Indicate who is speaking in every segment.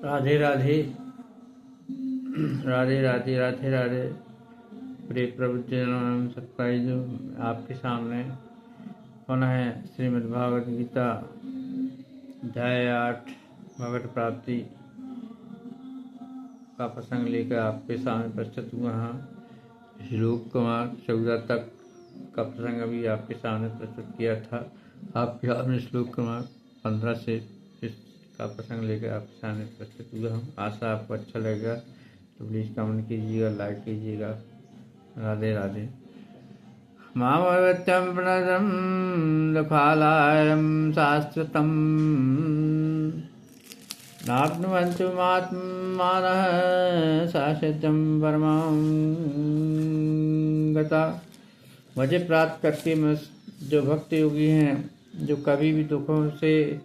Speaker 1: राधे राधे राधे राधे राधे राधे। प्रिय प्रवचन सत्पाइजो, आपके सामने पुनः श्रीमद्भागवत गीता अध्याय 8 भगवत प्राप्ति का प्रसंग लेकर आपके सामने प्रस्तुत हुआ है। श्लोक क्रमांक 14 तक का प्रसंग अभी आपके सामने प्रस्तुत किया था। आपके सामने श्लोक क्रमांक 15 से का प्रसंग लेकर आपके सामने प्रस्तुत हुआ हूँ। आशा आपको अच्छा लगेगा तो प्लीज़ कमेंट कीजिएगा, लाइक कीजिएगा। राधे राधे। मामवत्यं प्रणदं दुःखालयं शाश्वतं नाप्नुवन्त्युमात्मानः शाश्वतं परमां गता। मुझे प्राप्त करके जो भक्त योगी हैं, जो कभी भी दुखों से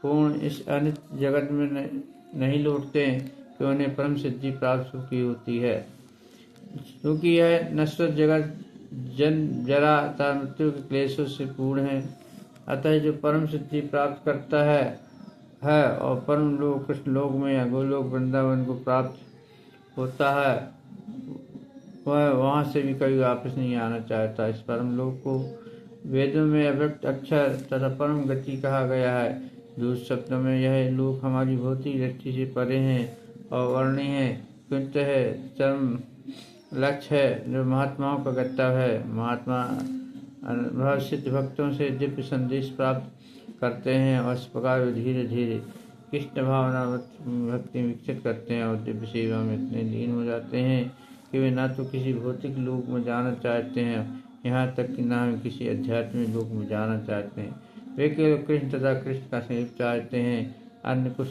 Speaker 1: पूर्ण इस अनित जगत में नहीं लौटते, कि उन्हें परम सिद्धि प्राप्त की होती है। क्योंकि यह नश्वर जगत जन्म जरा तथा मृत्यु के क्लेशों से पूर्ण है। अतः जो परम सिद्धि प्राप्त करता है और परम लोक कृष्ण लोक में या गोलोक वृंदावन को प्राप्त होता है, वह वहाँ से भी कभी वापस नहीं आना चाहता। इस परम लोक को वेदों में अव्यक्त अक्षर तथा परम गति कहा गया है। दूसरे शब्दों में यह लोक हमारी भौतिक दृष्टि से परे हैं और वर्णीय है, किंतु है चरम लक्ष्य है जो महात्माओं का गंतव्य है। महात्मा अनुभव सिद्ध भक्तों से दिव्य संदेश प्राप्त करते हैं और इस प्रकार वे धीरे धीरे कृष्ण भावना भक्ति विकसित करते हैं और दिव्य सेवा में इतने लीन हो जाते हैं कि वे न तो किसी भौतिक लोक में जाना चाहते हैं, यहाँ तक कि न वे किसी आध्यात्मिक लोक में जाना चाहते हैं। वे केवल कृष्ण तथा कृष्ण का स्नेह चाहते हैं, अन्य कुछ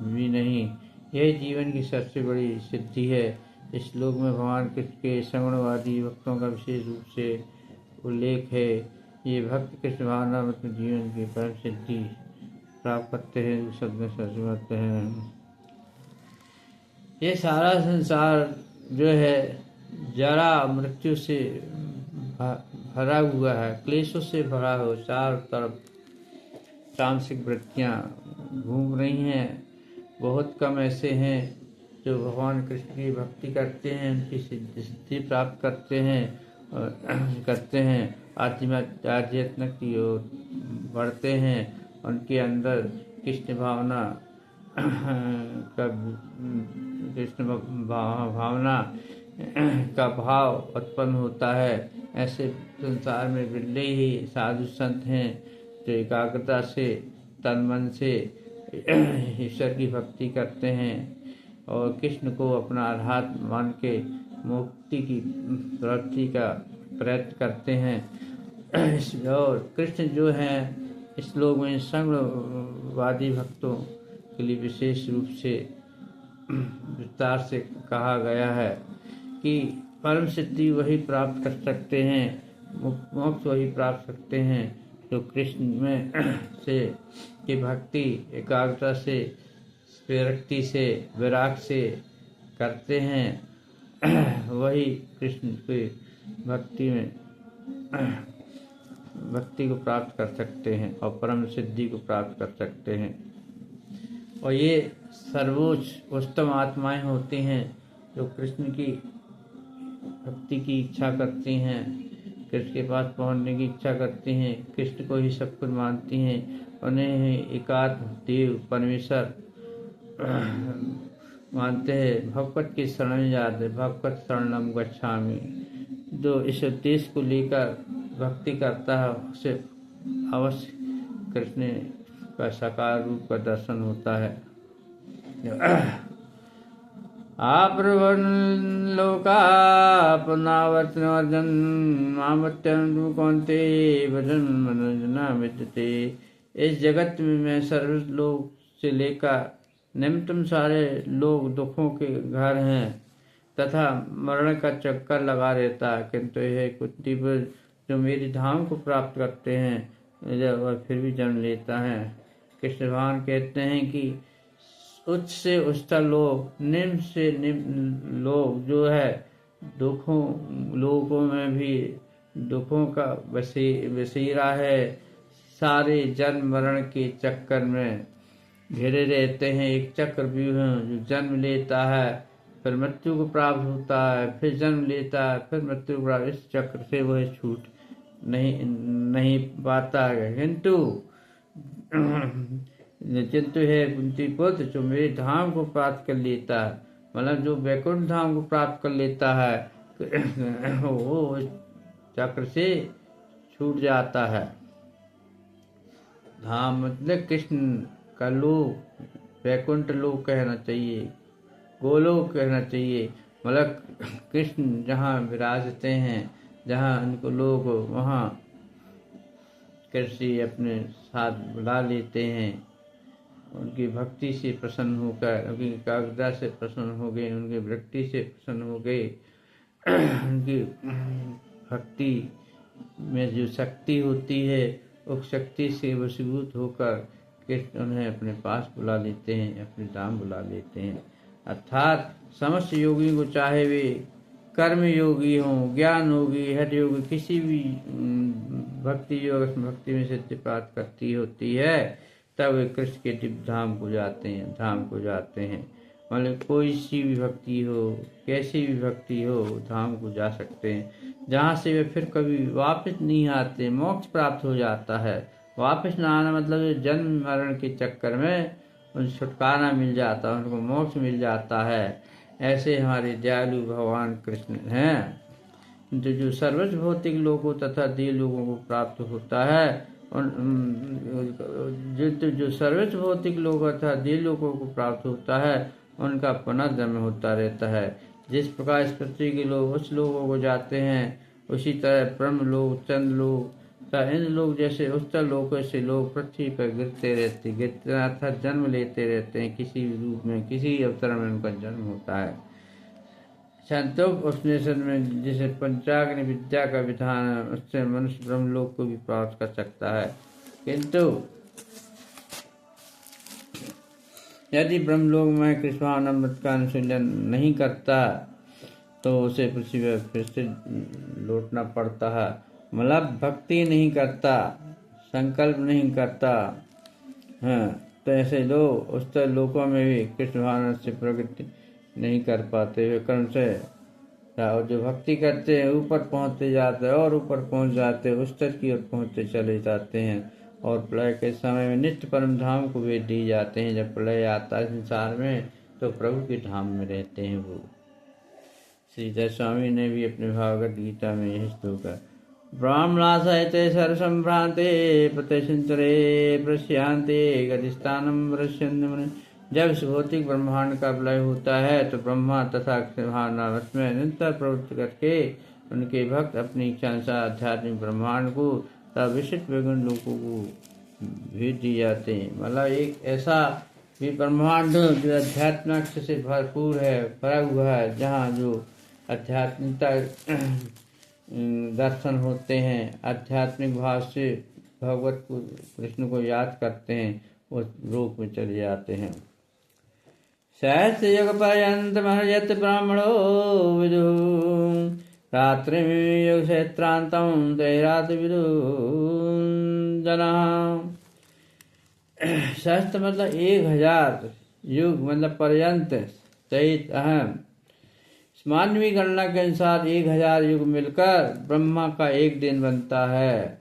Speaker 1: भी नहीं। यह जीवन की सबसे बड़ी सिद्धि है। इस श्लोक में भगवान कृष्ण के सगुणवादी भक्तों का विशेष रूप से उल्लेख है। ये भक्त कृष्ण भावना मतलब जीवन की परम सिद्धि प्राप्त करते हैं। शब्द समझते हैं, ये सारा संसार जो है जरा मृत्यु से भरा हुआ है, क्लेशों से भरा हो। चारों तरफ तामसिक वृत्तियाँ घूम रही हैं। बहुत कम ऐसे हैं जो भगवान कृष्ण की भक्ति करते हैं, उनकी सिद्धि प्राप्त करते हैं आध्यात्म की ओर बढ़ते हैं। उनके अंदर कृष्ण भावना का भाव उत्पन्न होता है। ऐसे संसार में बिरले ही साधु संत हैं जो एकाग्रता से तन मन से ईश्वर की भक्ति करते हैं और कृष्ण को अपना आधार मान के मुक्ति की प्राप्ति का प्रयत्न करते हैं। और कृष्ण जो है इस लोक में संगवादी भक्तों के लिए विशेष रूप से विस्तार से कहा गया है कि परम सिद्धि वही प्राप्त कर सकते हैं, मोक्ष वही प्राप्त सकते हैं जो कृष्ण में से की भक्ति एकाग्रता से, विरक्ति से, विराग से करते हैं। वही कृष्ण की भक्ति को प्राप्त कर सकते हैं और परम सिद्धि को प्राप्त कर सकते हैं। और ये सर्वोच्च उत्तम आत्माएं होती हैं जो कृष्ण की भक्ति की इच्छा करती हैं, कृष्ण के पास पहुंचने की इच्छा करती हैं, कृष्ण को ही सब कुछ मानती हैं, उन्हें ही एकात्म देव परमेश्वर मानते हैं। भगवत की शरण जाते, भगवत शरणम गच्छामि। जो इस उद्देश्य को लेकर भक्ति करता है उसे अवश्य कृष्ण का साकार रूप का दर्शन होता है। आप्रवन लोका पुनरावर्तन मामत्यं कौन्ते भजन मनोजना विद्यते। इस जगत में मैं सर्व लोक से लेकर निम्नतम सारे लोग दुखों के घर हैं तथा मरण का चक्कर लगा रहता है, किंतु यह कुत्ती पर जो मेरी धाम को प्राप्त करते हैं जब वह फिर भी जन्म लेता है। कृष्ण भगवान कहते हैं कि उच्च से उच्चतर लोग, निम्न से निम्न लोग जो है लोगों में भी दुखों का बसेरा है। सारे जन्म मरण के चक्कर में घिरे रहते हैं। एक चक्रव्यूह जो जन्म लेता है, फिर मृत्यु को प्राप्त होता है, फिर जन्म लेता है, फिर मृत्यु को प्राप्त, इस चक्र से वह छूट नहीं पाता है। किंतु चिंतु है कुंती पुत्र जो मेरे धाम को प्राप्त कर लेता है, मतलब जो वैकुंठ धाम को प्राप्त कर लेता है वो चक्र से छूट जाता है। धाम मतलब कृष्ण का लोक, वैकुंठ लोक कहना चाहिए, गोलोक कहना चाहिए। मतलब कृष्ण जहाँ विराजते हैं, जहाँ उनको लोग वहाँ कृषि अपने साथ बुला लेते हैं। उनकी भक्ति से प्रसन्न होकर, उनकी एकाग्रता से प्रसन्न हो गए, उनकी वृत्ति से प्रसन्न हो गए। उनकी भक्ति में जो शक्ति होती है, उस शक्ति से वशीभूत होकर कृष्ण उन्हें अपने पास बुला लेते हैं, अपने धाम बुला लेते हैं। अर्थात समस्त योगी को, चाहे वे कर्म योगी हों, ज्ञान योगी, हठ योगी, किसी भी भक्ति योग भक्ति में सिद्धि प्राप्त करती होती है, तब वे कृष्ण के दिव्य धाम को जाते हैं। मतलब कोई सी भी भक्ति हो, कैसी भी भक्ति हो, धाम को जा सकते हैं, जहाँ से वे फिर कभी वापस नहीं आते, मोक्ष प्राप्त हो जाता है। वापस न आना मतलब जन्म मरण के चक्कर में उन छुटकारा मिल जाता है, उनको मोक्ष मिल जाता है। ऐसे हमारे दयालु भगवान कृष्ण हैं। जो सर्वस्व भौतिक लोगों तथा देह लोगों को प्राप्त होता है, जो सर्वस्व भौतिक लोग तथा देह लोगों को प्राप्त होता है, उनका पुनर्जन्म होता रहता है। जिस प्रकार इस पृथ्वी के लोग उस लोगों को जाते हैं, उसी तरह ब्रह्म लोग, चंद्र लोग तथा इन लोग जैसे उच्च लोगों से लोग पृथ्वी पर गिरते अर्थात जन्म लेते रहते हैं। किसी भी रूप में, किसी अवसर में उनका जन्म होता है। छांदोग्य उपनिषद में जिसे पंचाग्नि विद्या का विधान है, उससे मनुष्य ब्रह्मलोक को भी प्राप्त कर सकता है। किंतु यदि ब्रह्मलोक में कृष्णामृत का अनुशीलन नहीं करता तो उसे पृथ्वी पर फिर से लौटना पड़ता है। मतलब भक्ति नहीं करता, संकल्प नहीं करता, हाँ, तो ऐसे लोग उस लोकों में भी कृष्ण भावना से प्रगति नहीं कर पाते। वे कर्म से और जो भक्ति करते हैं ऊपर पहुंचते जाते हैं और ऊपर पहुंच जाते हैं, उस तक की ओर पहुंचते चले जाते हैं। और प्रलय के समय में नित्य परम धाम को भेज दिए जाते हैं। जब प्रलय आता है संसार में तो प्रभु के धाम में रहते हैं वो। श्री स्वामी ने भी अपने भागवत गीता में यही श्लोक है, ब्राह्मणासहिते सर्वसंभ्रांते प्रतिशंतरे प्रश्यांते गतिस्थानम वृष्यन्ते। जब इस भौतिक ब्रह्मांड का प्रलय होता है तो ब्रह्मा तथा भावनावश में निरंतर प्रवृत्ति करके उनके भक्त अपनी इच्छा अनुसार आध्यात्मिक ब्रह्मांड को तथा विशिष्ट विगुण लोगों को भेज दिए जाते हैं। मतलब एक ऐसा भी ब्रह्मांड जो आध्यात्मिक से भरपूर है, भरा हुआ है, जहाँ जो आध्यात्मिकता दर्शन होते हैं, आध्यात्मिक भाव से भगवत को, कृष्ण को याद करते हैं, उस रूप में चले जाते हैं। सहस्र युग पर्यंत महयत ब्राह्मणो विदु रात्रि युग सहस्रांतम तैरात विदु जना। सहस्त्र मतलब 1000 युग मतलब पर्यंत सहित अहम मानवीय गणना के अनुसार 1000 युग मिलकर ब्रह्मा का एक दिन बनता है।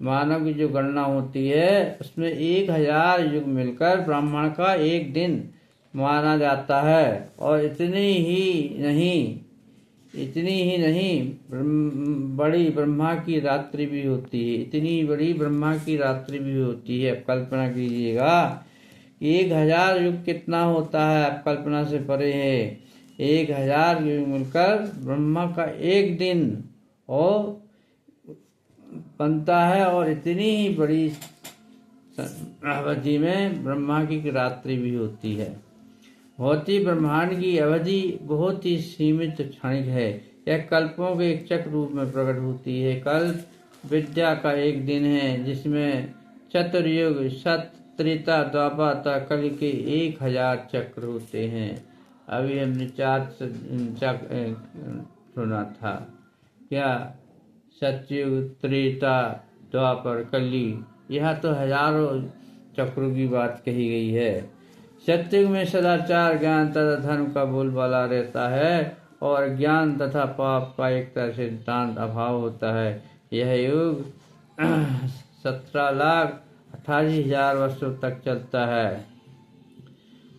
Speaker 1: मानव की जो गणना होती है उसमें 1000 युग मिलकर ब्राह्मण का एक दिन माना जाता है। और इतनी ही नहीं बड़ी ब्रह्मा की रात्रि भी होती है, इतनी बड़ी ब्रह्मा की रात्रि भी होती है। अब कल्पना कीजिएगा 1000 युग कितना होता है, अब कल्पना से परे है। 1000 युग मिलकर ब्रह्मा का एक दिन और बनता है, और इतनी ही बड़ी अवधि में ब्रह्मा की रात्रि भी होती है। भौतिक ब्रह्मांड की अवधि बहुत ही सीमित क्षणिक है। यह कल्पों के एक चक्र रूप में प्रकट होती है। कल्प विद्या का एक दिन है, जिसमें चतुर्युग सत त्रेता द्वापर कल के 1000 चक्र होते हैं। अभी हमने 4 चक्र सुना था, क्या सतयुग त्रेता द्वापर कली, यह तो हजारों चक्रों की बात कही गई है। सत्युग में सदाचार, ज्ञान तथा धर्म का बोलबाला रहता है और ज्ञान तथा पाप का एक तरह से नितांत अभाव होता है। यह युग 17,28,000 वर्षों तक चलता है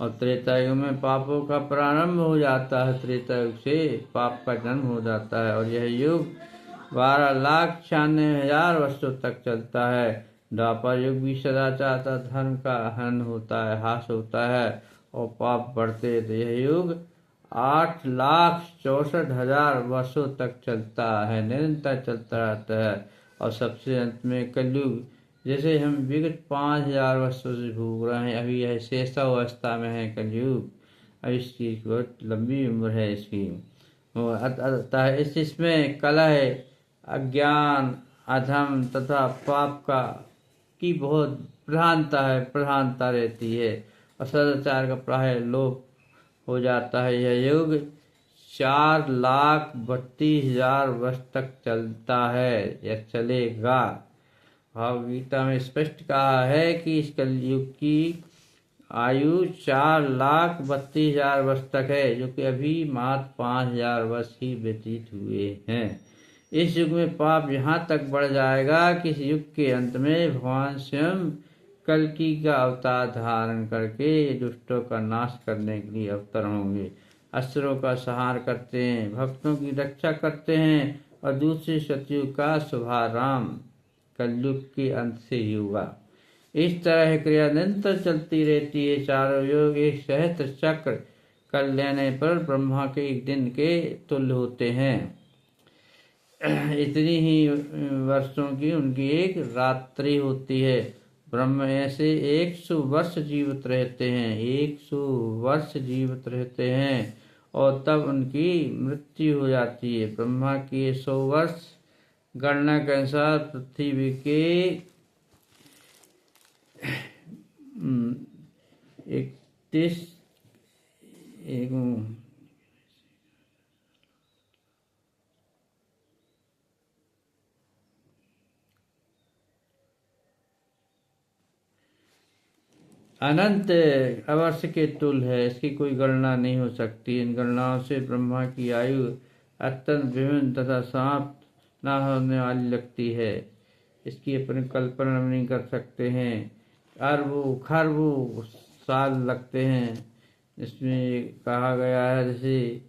Speaker 1: और त्रेता युग में पापों का प्रारंभ हो जाता है। त्रेता युग से पाप का जन्म हो जाता है और यह युग 12,96,000 वर्षों तक चलता है। द्वापर युग भी सदाचार तथा धर्म का हनन होता है, हास होता है और पाप बढ़ते। तो यह युग 8,64,000 वर्षों तक चलता है, निरंतर चलता रहता है। और सबसे अंत में कलयुग, जैसे हम विगत 5,000 वर्षों से भोग रहे हैं, अभी यह शेषावस्था में है कलयुग। अब इसकी बहुत लंबी उम्र है इसकी। अतः इसमें कलह, अज्ञान, अधम तथा पाप की बहुत प्रधानता रहती है और सदाचार का प्राय लोप हो जाता है। यह युग 4,32,000 वर्ष तक चलता है या चलेगा। भाव गीता में स्पष्ट कहा है कि इस कलयुग की आयु 4,32,000 वर्ष तक है, जो कि अभी मात्र 5,000 वर्ष ही व्यतीत हुए हैं। इस युग में पाप यहाँ तक बढ़ जाएगा कि इस युग के अंत में भगवान स्वयं कल्कि का अवतार धारण करके दुष्टों का नाश करने के लिए अवतरण होंगे। असुरों का संहार करते हैं, भक्तों की रक्षा करते हैं और दूसरे सतयुग का शुभारंभ कलयुग के अंत से ही होगा। इस तरह क्रिया निरंतर चलती रहती है। चारों योग एक सहस्त्र चक्र कर लेने पर ब्रह्मा के एक दिन के तुल्य होते हैं। इतनी ही वर्षों की उनकी एक रात्रि होती है। ब्रह्म ऐसे 100 वर्ष जीवित रहते हैं, 100 वर्ष जीवित रहते हैं और तब उनकी मृत्यु हो जाती है। ब्रह्मा की 100 वर्ष गणना के अनुसार पृथ्वी के 31 अनंत अवर्ष के तुल्य है। इसकी कोई गणना नहीं हो सकती। इन गणनाओं से ब्रह्मा की आयु अत्यंत विभिन्न तथा समाप्त न होने वाली लगती है। इसकी अपनी कल्पना नहीं कर सकते हैं। अरबों खरबों साल लगते हैं। इसमें कहा गया है जैसे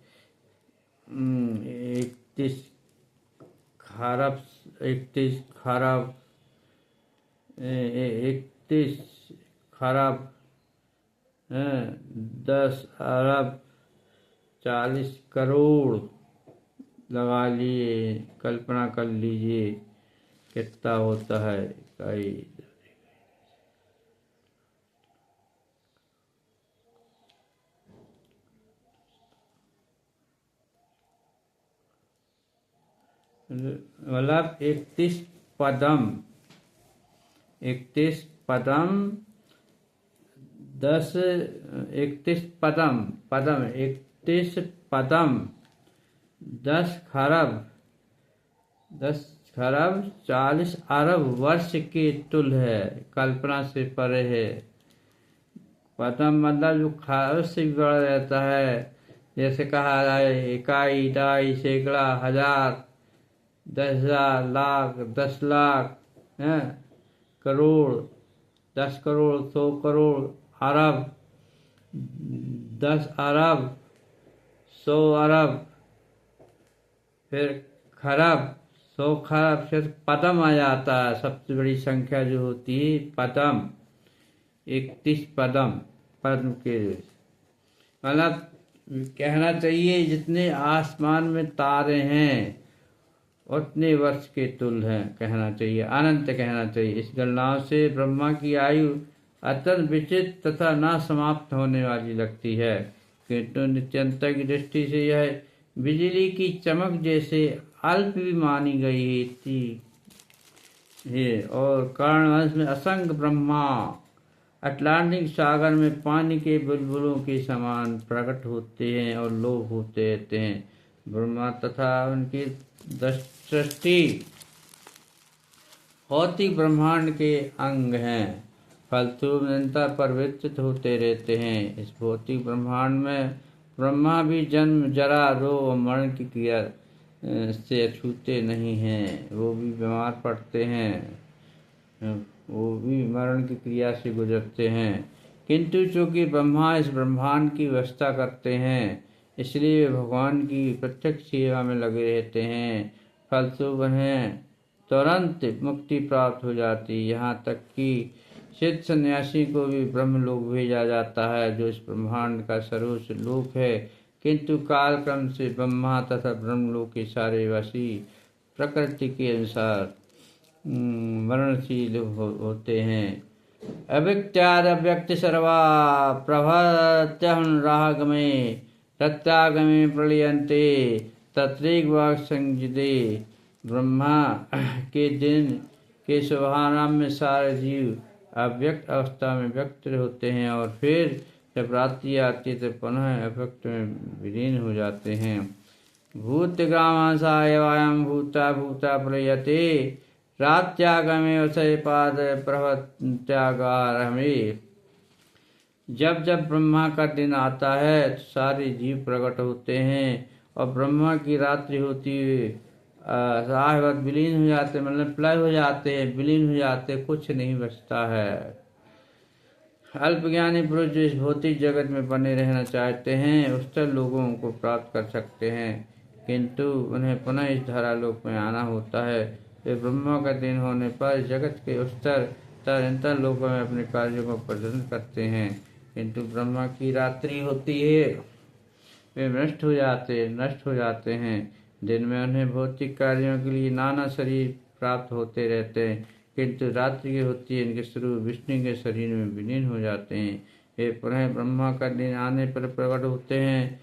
Speaker 1: 31 खरब 31 खरब 31 खरब 10 अरब 40 करोड़ लगा लिए, कल्पना कर लीजिए कितना होता है। कई मतलब 31 पदम 10 31 पदम 31 पदम 10 खरब 40 अरब वर्ष के तुल्य है। कल्पना से परे है। पदम मतलब जो खरब से भी बड़ा रहता है। जैसे कहा जाए इकाई, ढाई, सैकड़ा, हजार, 10,000, लाख, 10 लाख, करोड़, 10 करोड़, 100 करोड़, अरब, 10 अरब, 100 अरब, फिर खरब, 100 खरब, फिर पदम आ जाता है। सबसे बड़ी संख्या जो होती है पदम, 31 पद्म के मतलब कहना चाहिए जितने आसमान में तारे हैं उतने वर्ष के तुल्य हैं, कहना चाहिए, अनंत कहना चाहिए। इस गणनाओं से ब्रह्मा की आयु अत्यंत विचित्र तथा न समाप्त होने वाली लगती है, किंतु नित्यंता की दृष्टि से यह बिजली की चमक जैसे अल्प भी मानी गई थी। और कर्णवंश में असंख्य ब्रह्मा अटलांटिक सागर में पानी के बुलबुलों के समान प्रकट होते हैं और लोप होते रहते हैं। ब्रह्मा तथा उनकी सृष्टि भौतिक ब्रह्मांड के अंग हैं फालतू निरंतर परिवर्तित होते रहते हैं। इस भौतिक ब्रह्मांड में ब्रह्मा भी जन्म, जरा, रोग और मरण की क्रिया से अछूते नहीं हैं। वो भी बीमार पड़ते हैं, वो भी मरण की क्रिया से गुजरते हैं, किंतु चूंकि ब्रह्मा इस ब्रह्मांड की व्यवस्था करते हैं, इसलिए वे भगवान की प्रत्यक्ष सेवा में लगे रहते हैं। फलस्वरूप उन्हें तुरंत मुक्ति प्राप्त हो जाती। यहाँ तक कि सिद्ध सन्यासी को भी ब्रह्मलोक भेजा जाता है, जो इस ब्रह्मांड का सर्वोच्च लोक है, किंतु कालक्रम से ब्रह्मा तथा ब्रह्मलोक के सारे वासी प्रकृति के अनुसार मरणशील होते हैं। अव्यक्त्याद अव्यक्त सर्वा प्रभत्यहंरागमे तत्यागमे प्रलयन्ते तत्रैक संजिदे। ब्रह्मा के दिन के शुभारंभ में सारे जीव अव्यक्त अवस्था में व्यक्त होते हैं और फिर जब रात्रि आती है तो पुनः अव्यक्त में विलीन हो जाते हैं। भूतग्रामांसाय वायं भूता भूता प्रलयते रात्यागमे वसयपाद प्रभत्यागारमे। जब जब ब्रह्मा का दिन आता है तो सारे जीव प्रकट होते हैं और ब्रह्मा की रात्रि होती हुई साहवत विलीन हो जाते, मतलब प्रलय हो जाते हैं, विलीन हो जाते, कुछ नहीं बचता है। अल्पज्ञानी पुरुष जो इस भौतिक जगत में बने रहना चाहते हैं उच्चतर लोगों को प्राप्त कर सकते हैं, किंतु उन्हें पुनः इस धरालोक में आना होता है। वे ब्रह्मा का दिन होने पर जगत के उच्चतर लोगों में अपने कार्यों को प्रदर्शन करते हैं, किंतु ब्रह्मा की रात्रि होती है, वे नष्ट हो जाते हैं। दिन में उन्हें भौतिक कार्यों के लिए नाना शरीर प्राप्त होते रहते हैं, किंतु रात्रि की होती है इनके स्वरूप विष्णु के शरीर में विलीन हो जाते हैं। वे पुनः ब्रह्मा का दिन आने पर प्रकट होते हैं।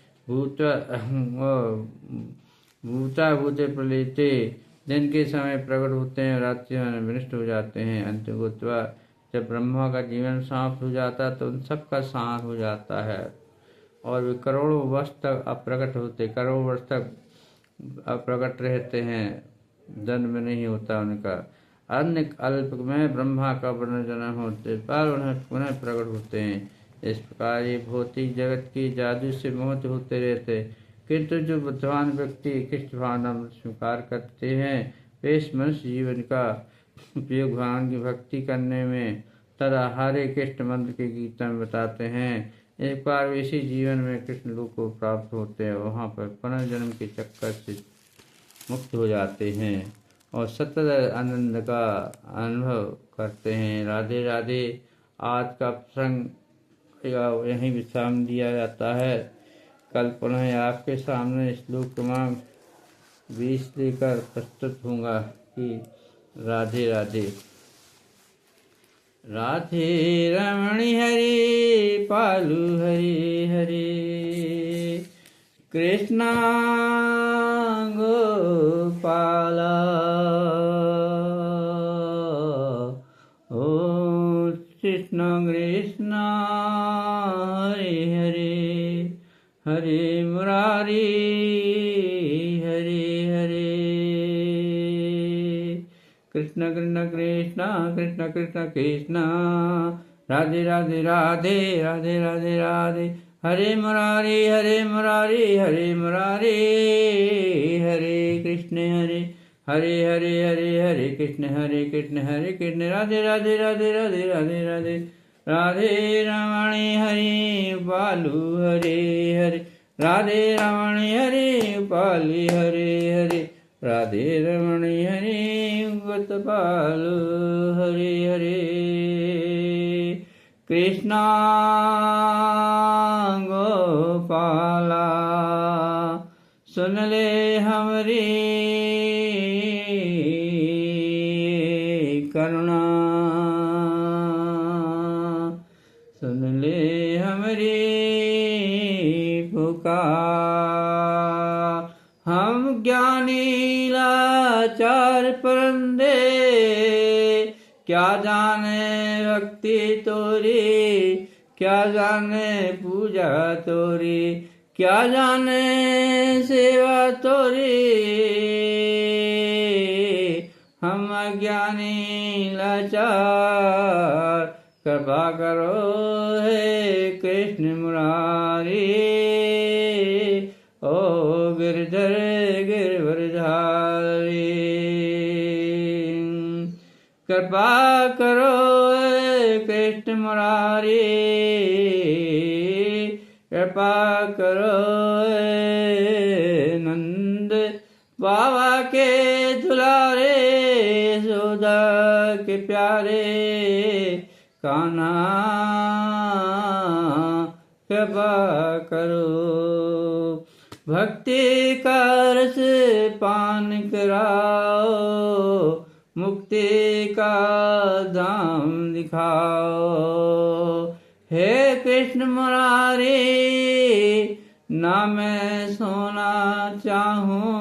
Speaker 1: भूता भूते प्रलयते, दिन के समय प्रकट होते हैं, रात्रि में विनष्ट हो जाते हैं। अंतगुत्वा, जब ब्रह्मा का जीवन समाप्त हो जाता है तो उन सब का संहार हो जाता है और वे करोड़ों वर्ष तक अप्रकट होते, करोड़ों वर्ष तक अप्रकट रहते हैं, जन्म नहीं होता उनका। अन्य अल्प में ब्रह्मा का पुनर्जन्म होते पर उन्हें पुनः प्रकट होते हैं। इस प्रकार ये भौतिक जगत की जादू से मोहित होते रहते, किंतु जो बुद्धिमान व्यक्ति कृष्ण भावना स्वीकार करते हैं वे इस मनुष्य जीवन का उपयोग भगवान की भक्ति करने में तथा हरे कृष्ण मंत्र के गीता में बताते हैं। एक बार वे इसी जीवन में कृष्ण लोक को प्राप्त होते हैं, वहाँ पर पुनर्जन्म के चक्कर से मुक्त हो जाते हैं और सतत आनंद का अनुभव करते हैं। राधे राधे। आज का प्रसंग यहीं विश्राम दिया जाता है। कल पुनः आपके सामने श्लोक क्रमांक 20 लेकर प्रस्तुत होगा कि राधे राधे। राधे रमणि हरि पालु हरि हरि कृष्णा गोपाला ओ कृष्ण कृष्ण हरे हरे हरे मुरारी हरे हरे कृष्ण कृष्ण कृष्ण कृष्ण कृष्ण कृष्ण राधे राधे राधे राधे राधे राधे हरे मुरारी हरे मुरारी हरे मुरारी हरे कृष्ण हरे हरे हरे हरे हरे कृष्ण राधे राधे राधे राधे राधे राधे राधे रमणि हरि बालू हरे हरे राधे रमणि हरि बाली हरे हरे राधे रमणि हरि गोपालु हरे हरे कृष्णा गोपाला सुन ले हमरी करुणा सुन ले हमरी पुकार। हम ज्ञानी लाचार परंदे क्या जाने भक्ति तोरी क्या जाने पूजा तोरी क्या जाने सेवा तोरी। हम अज्ञानी लाचार कृपा करो हे कृष्ण मुरारी। ओ गिरधर गिरवरधारी, कृपा करो हे कृष्ण मुरारी। कृपा करो हे नंद बाबा के दुलारे, यशोदा के प्यारे कान्हा कृपा करो। भक्ति का रस पान कराओ, मुक्ति का धाम दिखाओ। हे कृष्ण मुरारी, ना मैं सोना चाहूं,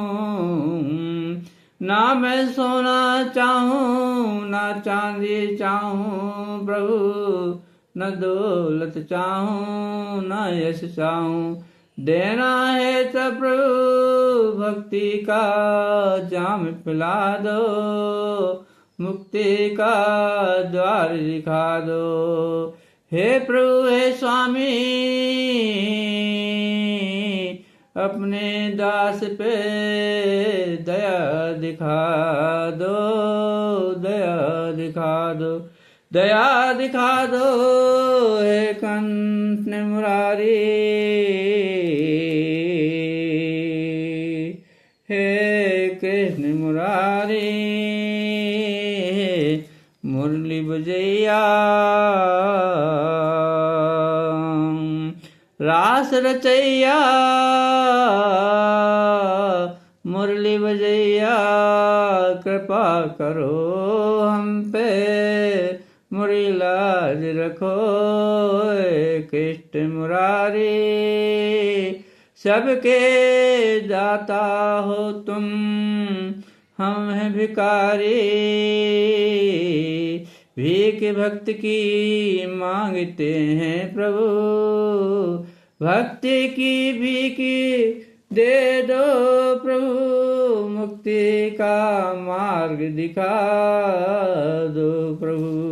Speaker 1: ना मैं सोना चाहूं, ना चांदी चाहूं प्रभु, न दौलत चाहूं, न यश चाहूं। देना है तो प्रभु भक्ति का जाम पिला दो, मुक्ति का द्वार दिखा दो। हे प्रभु हे स्वामी, अपने दास पे दया दिखा दो, दया दिखा दो, दया दिखा दो। हे कृष्ण मुरारी, हे कृष्ण मुरारी। मुरली बजैया रास रचैया, मुरली बजैया कृपा करो हम पे, मुरली लाज रखो कृष्ण मुरारी। सबके दाता हो तुम, हम हैं भिखारी, भीख भक्त की मांगते हैं प्रभु, भक्ति की भीख दे दो प्रभु, मुक्ति का मार्ग दिखा दो प्रभु।